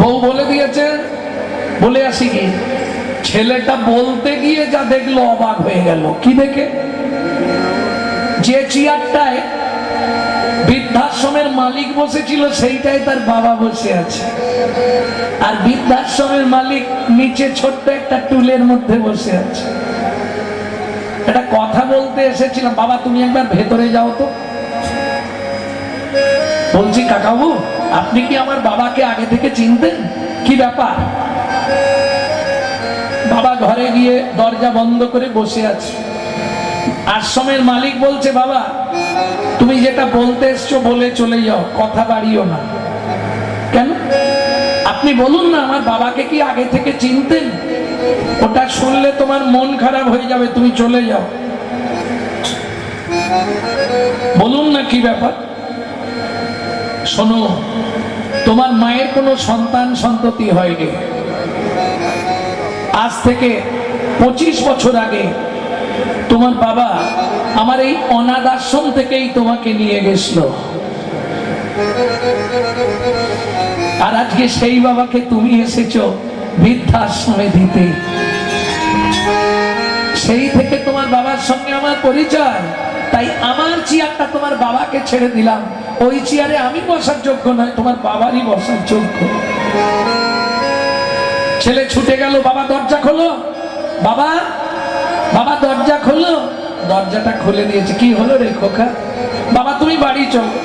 S1: বউ বলে দিয়েছে, বলে আসি কি? ছেলেটা বলতে গিয়ে যা দেখলো অবাক হয়ে গেল। কি দেখে? যে চেয়ারটায় বৃদ্ধাশ্রমের মালিক বসেছিল সেইটাই তার বাবা বসে আছে, আর বৃদ্ধাশ্রমের মালিক নিচে ছোট্ট একটা টুলের মধ্যে বসে আছে। একটা কথা বলতে এসেছিলাম, বাবা তুমি একবার ভেতরে যাও তো। বলছি, কাকাবু আপনি কি আমার বাবাকে আগে থেকে চিনতেন? কি ব্যাপার? বাবা ঘরে গিয়ে দরজা বন্ধ করে বসে আছে। আশ্রমের মালিক বলছে, বাবা তুমি যেটা বলতে এসছো বলে চলে যাও, কথা বাড়িও না। কেন? আপনি বলুন না, আমার বাবাকে কি আগে থেকে চিনতেন? ওটা শুনলে তোমার মন খারাপ হয়ে যাবে, তুমি চলে যাও। বলুন না কি ব্যাপার। শোনো, তোমার মায়ের কোনো সন্তান সন্ততি হয়নি। আজ থেকে 25 বছর আগে তোমার বাবা আমার এই অনাথ আশ্রম থেকেই তোমাকে নিয়ে গেছিল, আর আজকে সেই বাবাকে তুমি এসেছো বৃদ্ধাশ্রমে দিতে। সেই থেকে তোমার বাবার সঙ্গে আমার পরিচয়, তাই আমার চেয়ারটা তোমার বাবাকে ছেড়ে দিলাম। ওই চেয়ারে আমি বসার যোগ্য নয়, তোমার বাবারই বসার যোগ্য। ছেলে ছুটে গেল, বাবা দরজা খোলো, বাবা বাবা দরজা খোলো। দরজাটা খুলে দিয়েছে। কি হলো রে খোকা? বাবা তুমি বাড়ি চলো,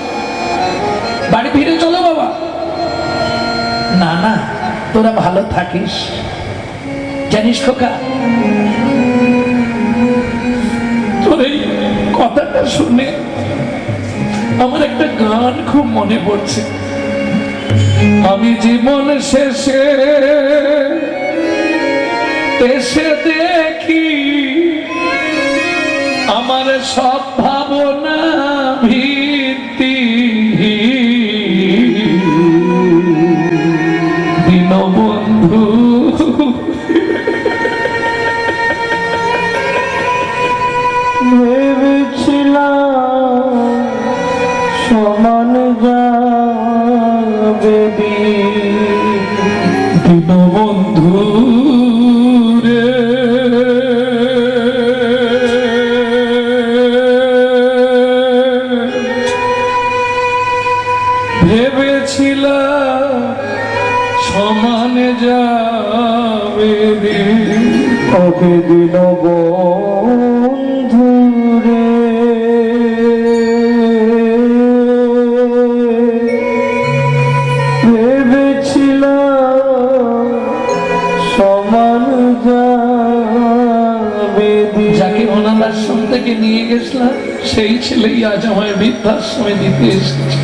S1: বাড়ি ফিরে চলো বাবা। না না, তোরা ভালো থাকিস। জানিস খোকা, তোর এই কথাটা শুনে আমার একটা গান খুব মনে পড়ছে। আমি জীবন শেষে এসে দেখি আমার সব ভাবনা ভিত্তি দীনবন্ধু
S2: ভেবেছিলাম সমান যাবে
S1: দীনবন্ধু রে ভেবেছিলাম সমান যাবে
S2: ওকে দিল বন্ধু রে ভেবেছিলাম সমান যাবে
S1: যাকে অনাথ আশ্রম থেকে নিয়ে গেছিলাম সেই ছেলেই আজ আমায় বৃদ্ধাশ্রমে দিতে এসেছে।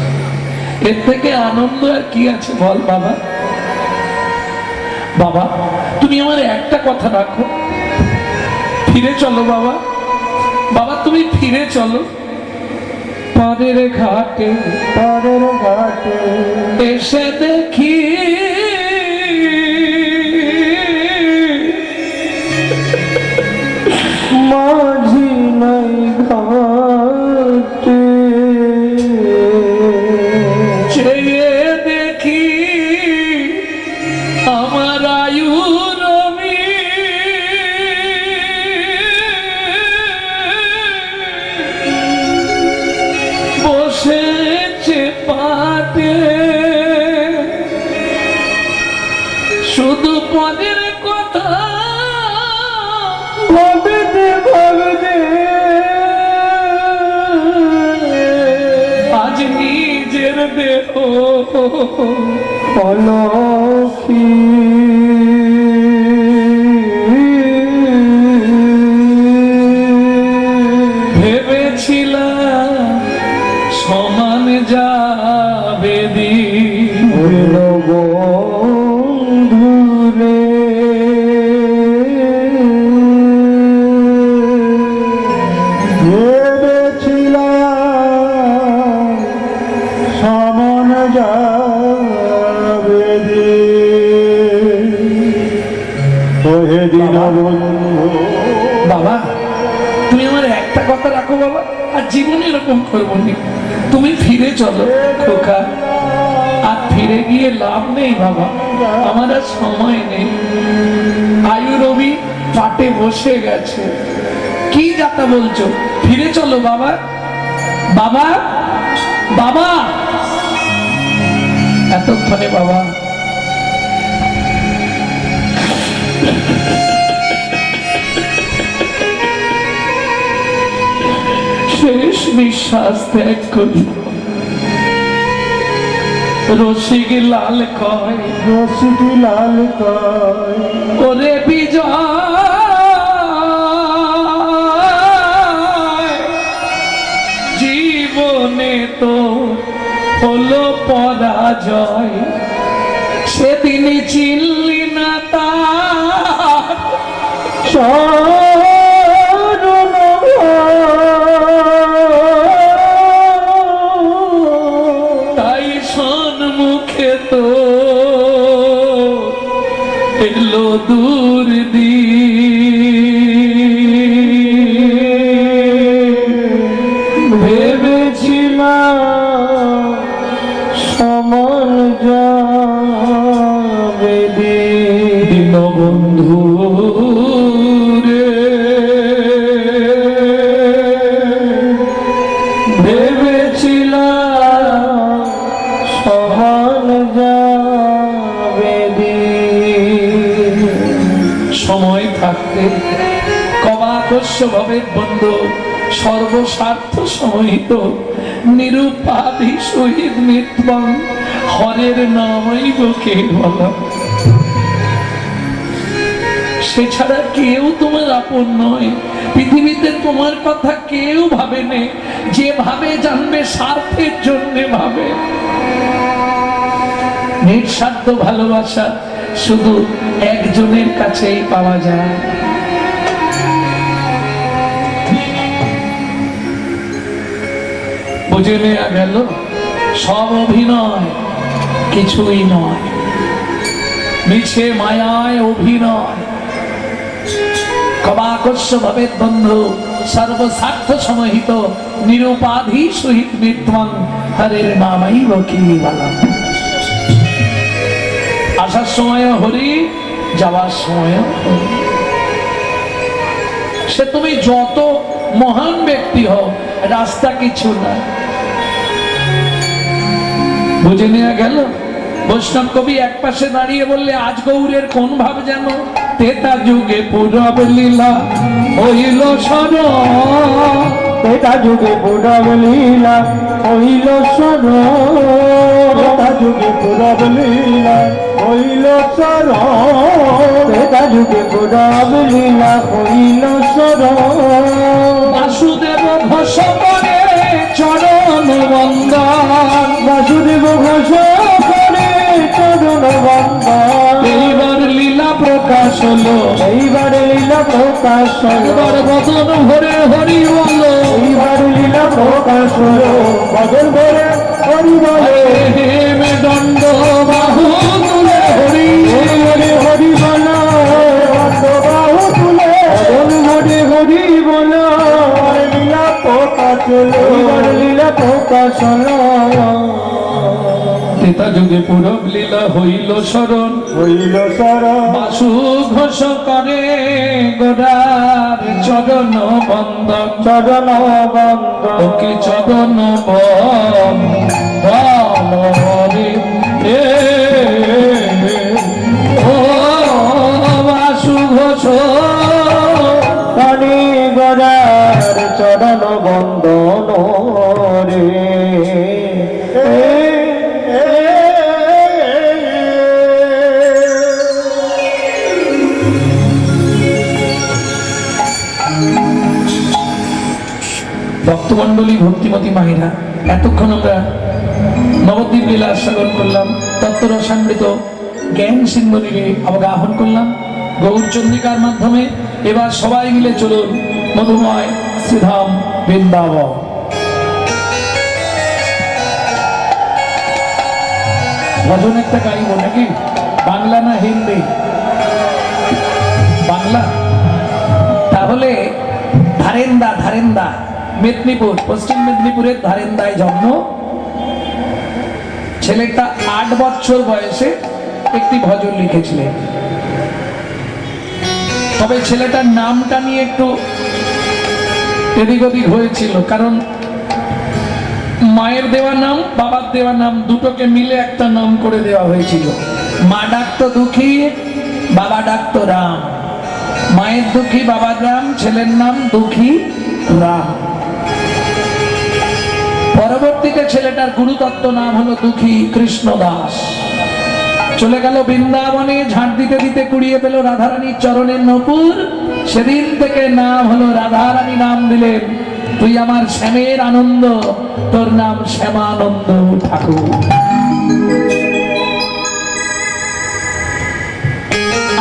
S1: এর থেকে আনন্দ আর কি আছে বল বাবা? বাবা তুমি আমার একটা কথা রাখো, ফিরে চলো বাবা। বাবা তুমি ফিরে চলো, পাড়ের ঘাটে এসে দেখি
S2: মাঝি নাই ঘাটে
S1: চেয়ে দেখি আমার আয়ুর বসেছে পাতে শুধু পদের কথা
S2: ভাবতে
S1: আজ নিজের দেহ
S2: অলক্ষী
S1: ভেবেছিলাম সমান যাবে
S2: বন্ধু রে ভেবেছিলাম সমান যাবে ওহে দিন বন্ধু।
S1: বাবা তুমি আমার একটা কথা রাখো বাবা, আর জীবনে এরকম করবো না। তুমি ফিরে চলো খোকা, আর ফিরে গিয়ে লাভ নেই বাবা, আমার আর সময় নেই। আয়ু রবি পাটে বসে গেছে, কি যাতা বলছো? ফিরে চলো বাবা। বাবা বাবা এতক্ষণে বাবা শেষ নিঃশ্বাস ত্যাগ করি। রসিক লাল কয় ওরে বিজয় জীবনে তো হলো পরাজয়, সেদিনই চিনলি না তার তাই সন্মুখে তো এলো দূর
S2: ভেবেছিলাম সমান যাবে
S1: দীনবন্ধু রে
S2: ভেবেছিলাম সমান যাবে
S1: সময় থাকতে কবাকস্য ভবে বন্ধু সর্বস্বার্থ সহিত নিরুপাধি সহিত নিত্যং হরের নামইব কেবল। সে ছাড়া কেউ তোমার আপন নয়, পৃথিবীতে তোমার কথা কেউ ভাবে নে, যেভাবে জানবে স্বার্থের জন্য ভাবে। নিঃস্বার্থ ভালোবাসা শুধু একজনের কাছেই পাওয়া যায়। বুঝে নেওয়া গেল সব অভিনয়, কিছুই নয়, মিছে মায়ায় অভিনয়। কবাকস্য ভবেৎ বন্ধু সর্বস্বার্থ সমহিত নিরুপাধি সহিত মৃত্যুং হরের নামাইব কেবলম। আসার সময় হরি, যাওয়ার সময় হরি। সে তুমি যত মহান ব্যক্তি হও, রাস্তা কিছু না। বুঝে নেওয়া গেল। বৈষ্ণব কবি এক পাশে দাঁড়িয়ে বললে, আজ গৌরের কোন ভাব যেন তেতা যুগে পূরব লীলা হইল সর,
S2: তেতা যুগে পূরব লীলা হইল সর, তেতা যুগে পূরব লীলা হইল সর, তেতা যুগে পূরব লীলা হইল সর।
S1: বাসুদেব ঘোষ করে চরণ বন্দন,
S2: বাসুদেব ঘোষ করে চরণ বন্দন।
S1: এইবার লীলা প্রকাশ হলো,
S2: এইবার লীলা প্রকাশ হলো,
S1: এবার বদন ভরে হরি বলো,
S2: এইবার লীলা প্রকাশ হলো, বদন ভরে হরি বলে।
S1: হেমে দণ্ড বাহু তুলে হরি
S2: হরি হরি বলো, বাহু তুলে বদন ভরে হরি বলো। লীলা প্রকাশ হলো, এইবার লীলা প্রকাশ হলো।
S1: তেতা যুগে পূরব লীলা হইল শরণ,
S2: হইল শরণ।
S1: বাসু ঘোষ করে গোড়ার চরণ বন্দন,
S2: চরণ বন্দন।
S1: ওকে চরণ বন্দন রে। ও বাসু ঘোষ
S2: পানি গড়ার চরণ বন্দন রে।
S1: ভক্তমন্ডলী, ভক্তিমতী মাহিরা, এতক্ষণ আমরা নবদ্বীপ লীলা শ্রবণ করলাম, তত্ত্বরসামৃত জ্ঞান সিন্ধুনীরে অবগাহন করলাম গৌরচন্দ্রিকার মাধ্যমে। এবার সবাই মিলে চলুন মধুময় শ্রীধাম বৃন্দাবন। ভজন একটা গাইব নাকি? বাংলা না হিন্দি? বাংলা। তাহলে ধারেন্দা, ধারেন্দা মেদিনীপুর, পশ্চিম মেদিনীপুরের ধারেন্দায় জন্ম। ছেলেটা 8 বছর বয়সে একটি ভজন লিখেছিলেন। তবে ছেলেটার নামটা নিয়ে একটু এদিক ওদিক হয়েছিল, কারণ মায়ের দেওয়া নাম, বাবার দেওয়া নাম দুটোকে মিলে একটা নাম করে দেওয়া হয়েছিল। মা ডাকতো দুঃখী, বাবা ডাকতো রাম। মায়ের দুঃখী, বাবার রাম, ছেলের নাম দুঃখী রাম। পরবর্তীতে ছেলেটার গুরুতত্ত্ব নাম হলো দুঃখী কৃষ্ণ দাস। চলে গেল বৃন্দাবনে, ঝাঁট দিতে দিতে কুড়িয়ে পেল রাধারানীর চরণের নূপুর। সেদিন থেকে নাম হলো রাধারানী, নাম দিলেন তুই আমার শ্যামের আনন্দ, তোর নাম শ্যামানন্দ ঠাকুর।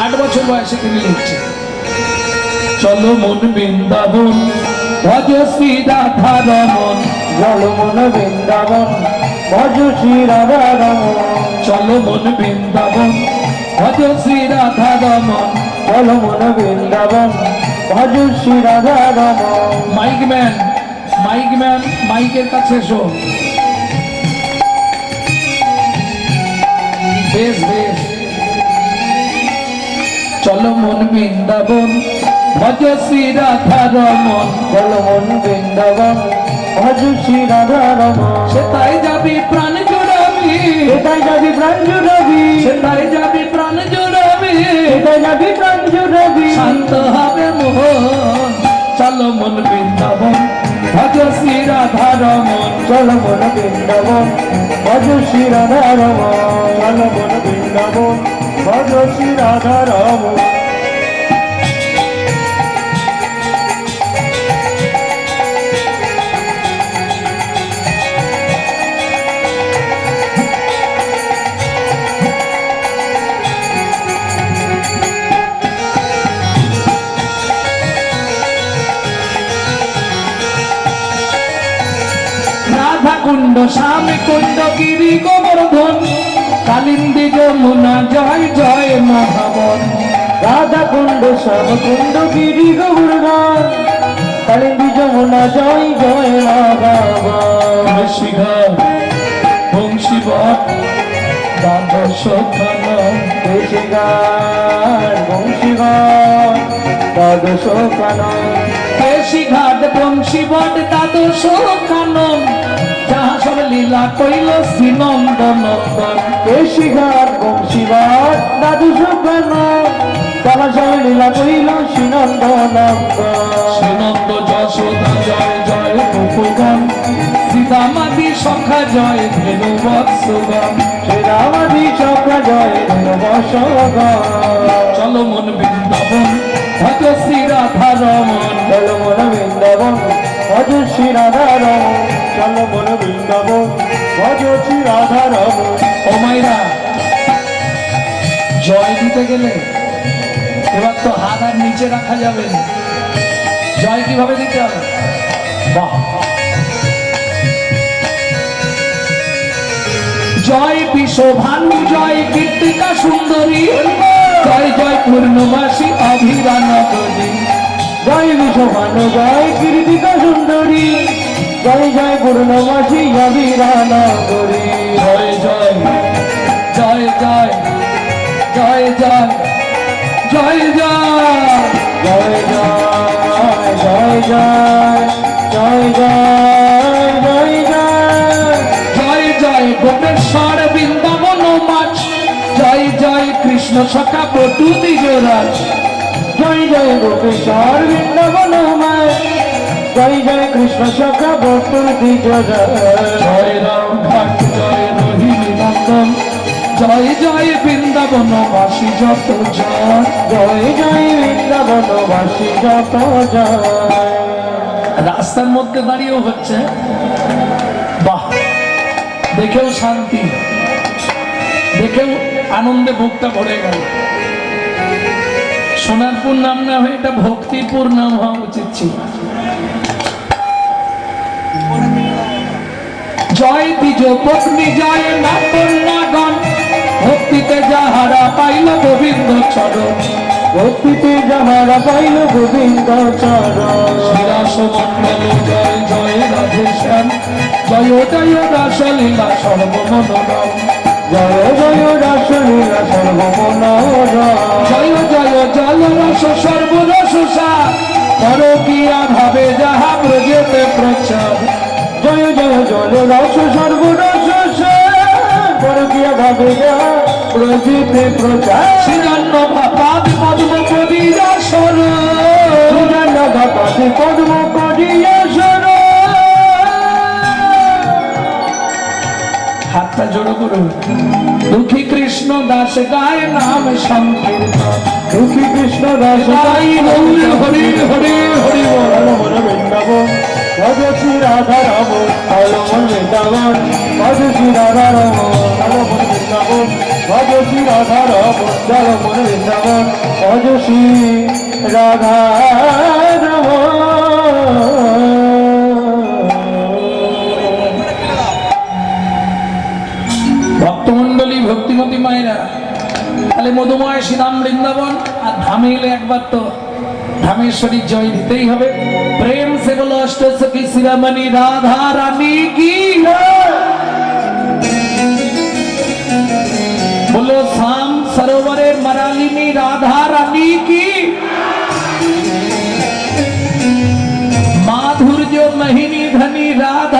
S1: 8 বছর বয়সে তিনি লিখছেন, চলো মন বৃন্দাবন ভজ শ্রী রাধা রমন,
S2: চলো মন বৃন্দাবন ভজ শ্রী রাধা রমন,
S1: চলো মন বৃন্দাবন ভজ শ্রী রাধা রমন।
S2: চলো মন বৃন্দাবন ভজ শ্রী রাধা রমন।
S1: মাইকম্যান, মাইকম্যান মাইকের কাছে এসো। বেশ বেশ। চলো মন বৃন্দাবন ভজ শ্রী রাধা রমন,
S2: চলো মন বৃন্দাবন ভজ শ্রী রাধা রমন।
S1: সেটাই যাবি প্রাণ জোড়াবি,
S2: এটাই যাবি প্রাণ জুড়াবি,
S1: সেটাই যাবি প্রাণ জোড়াবি,
S2: এটাই যাবি প্রাণ জুড়াবি।
S1: শান্ত হবে মোহন। চলো মন বৃন্দাবন ভজ শ্রী রাধা রমন,
S2: চলো মন বৃন্দাবন ভজ শ্রী রাধা রমন, চলো মন বৃন্দাবন ভজ শ্রী রাধা রমন।
S1: শ্যাম কুণ্ড গিরি গোবর্ধন কালিন্দী যমুনা জয় জয় মহাবন।
S2: রাধা কুণ্ড শ্যাম কুণ্ড গিরি গোবর্ধন কালিন্দী যমুনা জয় জয় রাধাবন।
S1: ঋষিঘাট বংশীবট দ্বাদশ কানন
S2: ঋষিঘাট বংশীঘাট দ্বাদশ কানন।
S1: ঋষিঘাট বংশীবট দ্বাদশ কানন যাহা সব লীলা কইল শ্রীনন্দ নন্দন।
S2: ঋষিঘাট বংশীঘাট দ্বাদশ কানন তারা সবাই লীলা করিল শ্রীনন্দ নন্দন।
S1: শ্রীনন্দ যশোদা জয় জয় গোপগণ সীতামাদি সখা জয় ধেনু বৎসগণ।
S2: শ্রীরামাদি চক্র জয় বসগণ।
S1: চলো মন বৃন্দাবন ভজ শ্রী রাধা রমন।
S2: চলো মন বৃন্দাবন ভজ শ্রী রাধা রমন। চলো মন বৃন্দাবন ভজ শ্রী রাধা রমন।
S1: ও মাইরা জয় দিতে গেলে এবার তো হাত আর নিচে রাখা যাবে না। জয় কিভাবে দিতে হবে? বাহ! জয় বিশ্বভানু জয় কীর্তিকা সুন্দরী জয় জয় পূর্ণবাসী অভিরানগরী।
S2: জয় বিশ্বভানু জয় কীর্তিকা সুন্দরী জয় জয় পূর্ণবাসী অভিরানগরী।
S1: জয় জয় জয় জয় জয় জয় জয় জয়
S2: জয় জয় জয় জয় জয় জয় জয় জয়।
S1: জয় জয় গোপেশ্বর বৃন্দাবন মাছ জয় জয় কৃষ্ণ সখা বটু দ্বিজরাজ।
S2: জয় জয় গোপেশ্বর বৃন্দাবন মায় জয় জয় কৃষ্ণ সখা বটুর দ্বিজরাজ।
S1: জয় রাম ঘাট জয় রোহিণী নন্দন জয় জয় বৃন্দাবন বাসী যত জন।
S2: জয় জয় বৃন্দাবনবাসী যত জয়।
S1: রাস্তার মধ্যে দাঁড়িয়েও হচ্ছে, বাহ! দেখেও শান্তি, দেখেও আনন্দে বুকটা ভরে গেল। সোনারপুর নাম না হয়ে এটা ভক্তিপুর নাম হওয়া উচিত ছিল। জয় দ্বিজ পত্নী জয় না কন্যাগণ ভক্তিতে যাহারা পাইল গোবিন্দ চরণ।
S2: ভক্তিতে যাহারা পাইল গোবিন্দ চরণ।
S1: শ্রীরাস মন্ডল জয় জয় রাধেশ্যাম জয় জয় রাসলীলা সর্বমনোরম।
S2: জয় জয় রাসলীলা সর্বমনোরম।
S1: জয় জয় জল রস সর্বরস সার পরকীয়া ভাবে যাহা ব্রজেতে প্রচার।
S2: জয় জয় জল রস সর্বরস পরকীয়া ভাবে যাহা ব্রজেতে প্রচার।
S1: শ্রীজন্য পাদ পদ্ম করিয়া সর
S2: পাতি পদ্ম করিয়া সর।
S1: হাতটা জোড়ো করুন। দুঃখী কৃষ্ণ দাস গায় নাম সংকীর্তন।
S2: দুঃখী কৃষ্ণ দাস
S1: গাই হরি হরি হরি হরি বল।
S2: মন বৃন্দাবন ভজ শ্রী রাধা রমন। চলো মন বৃন্দাবন ভজ শ্রী রাধা রমন। চলো মন বৃন্দাবন ভজ শ্রী রাধা রমন। চলো মন বৃন্দাবন ভজ শ্রী রাধা রমন।
S1: ভক্তমন্ডলী ভক্তিমতী মায়েরা, তাহলে মধুময় শ্রীরাম বৃন্দাবন আর ধামে এলে একবার তো ধামেশ্বরী জয় দিতেই হবে। প্রেম সে বলো অষ্টসখী শিরামণি রাধা রানী কি বলো শ্যাম সরোবরের মারালিনী রাধা রানী কি মাধুর্য মহিনী ধনী রাধা